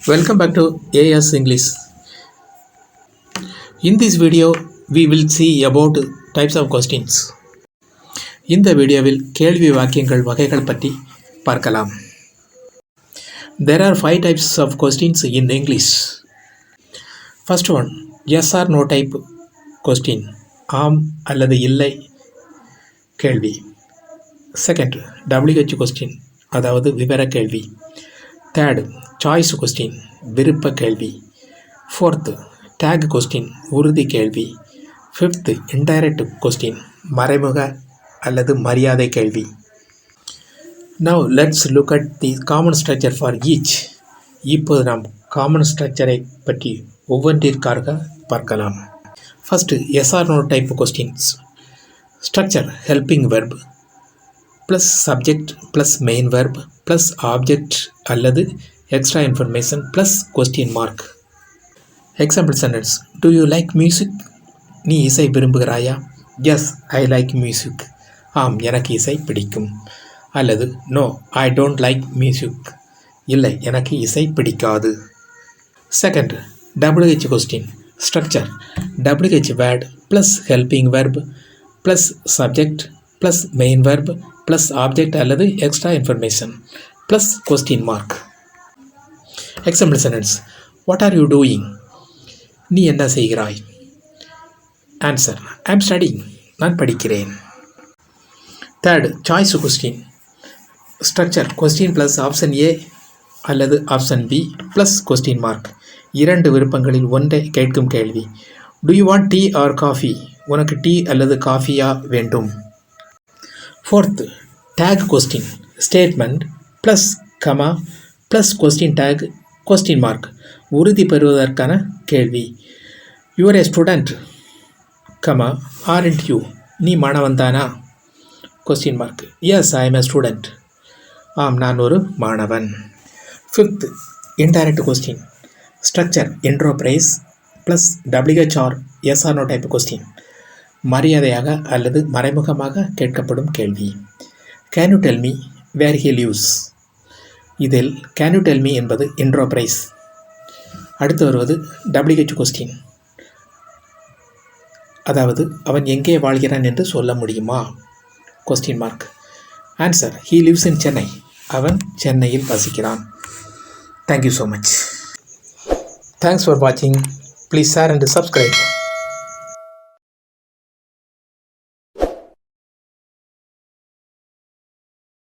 Welcome back to AS English. In this video, we will see about types of questions. இந்த வீடியோவில் கேள்வி வாக்கியங்கள் வகைகள் பற்றி பார்க்கலாம். There are 5 types of questions in English. First one, yes or no type question. ஆம் அல்லது இல்லை கேள்வி. Second, WH question, அதாவது விவர கேள்வி. Third, சாய்ஸ் கொஸ்டின் விருப்ப கேள்வி. ஃபோர்த்து, டேக் கொஸ்டின் உறுதி கேள்வி. ஃபிஃப்த்து, இன்டைரக்ட் கொஸ்டின் மறைமுக அல்லது மரியாதை கேள்வி. Now let's look at the common structure for each. இப்போது நாம் காமன் ஸ்ட்ரக்சரை பற்றி ஒவ்வொன்றிற்காக பார்க்கலாம். First, yes or no type questions. Structure helping verb plus subject plus main verb plus object அல்லது extra information plus question mark. Example sentence, do you like music? நீ இசை விரும்புகிறாயா? Yes, I like music. ஆம், எனக்கு இசை பிடிக்கும். அல்லது no, I don't like music. இல்லை, எனக்கு இசை பிடிக்காது. Second, WH question. Structure WH word plus helping verb plus subject plus main verb plus object அல்லது extra information plus question mark. Example sentence, what are you doing? நீ என்ன செய்கிறாய்? Answer, I am studying. நான் படிக்கிறேன். Third, choice question. Structure question plus option A அல்லது option B plus question mark. இரண்டு விருப்பங்களில் ஒன்றை கேட்கும் கேள்வி. Do you want tea or coffee? உனக்கு டீ அல்லது காஃபியா வேண்டும்? Fourth, tag question. Statement plus comma plus question tag question mark உறுதி பெறுவதற்கான கேள்வி. You're a student comma aren't you? நீ மாணவன்தானா? Question mark. Yes, I am a student. ஆம், நான் ஒரு மாணவன். Fifth, indirect question. Structure intro phrase plus WHR yes or no type question மரியாதையாக அல்லது மறைமுகமாக கேட்கப்படும் கேள்வி. Can you tell me where he lives? இதில் கேன் யூ டெல் மீ என்பது இன்ட்ரோப்ரைஸ். அடுத்து வருவது WH கொஸ்டின், அதாவது அவன் எங்கே வாழ்கிறான் என்று சொல்ல முடியுமா? Question mark. Answer, he lives in Chennai. அவன் சென்னையில் வசிக்கிறான். Thank you so much. Thanks for வாட்சிங். Please share and subscribe.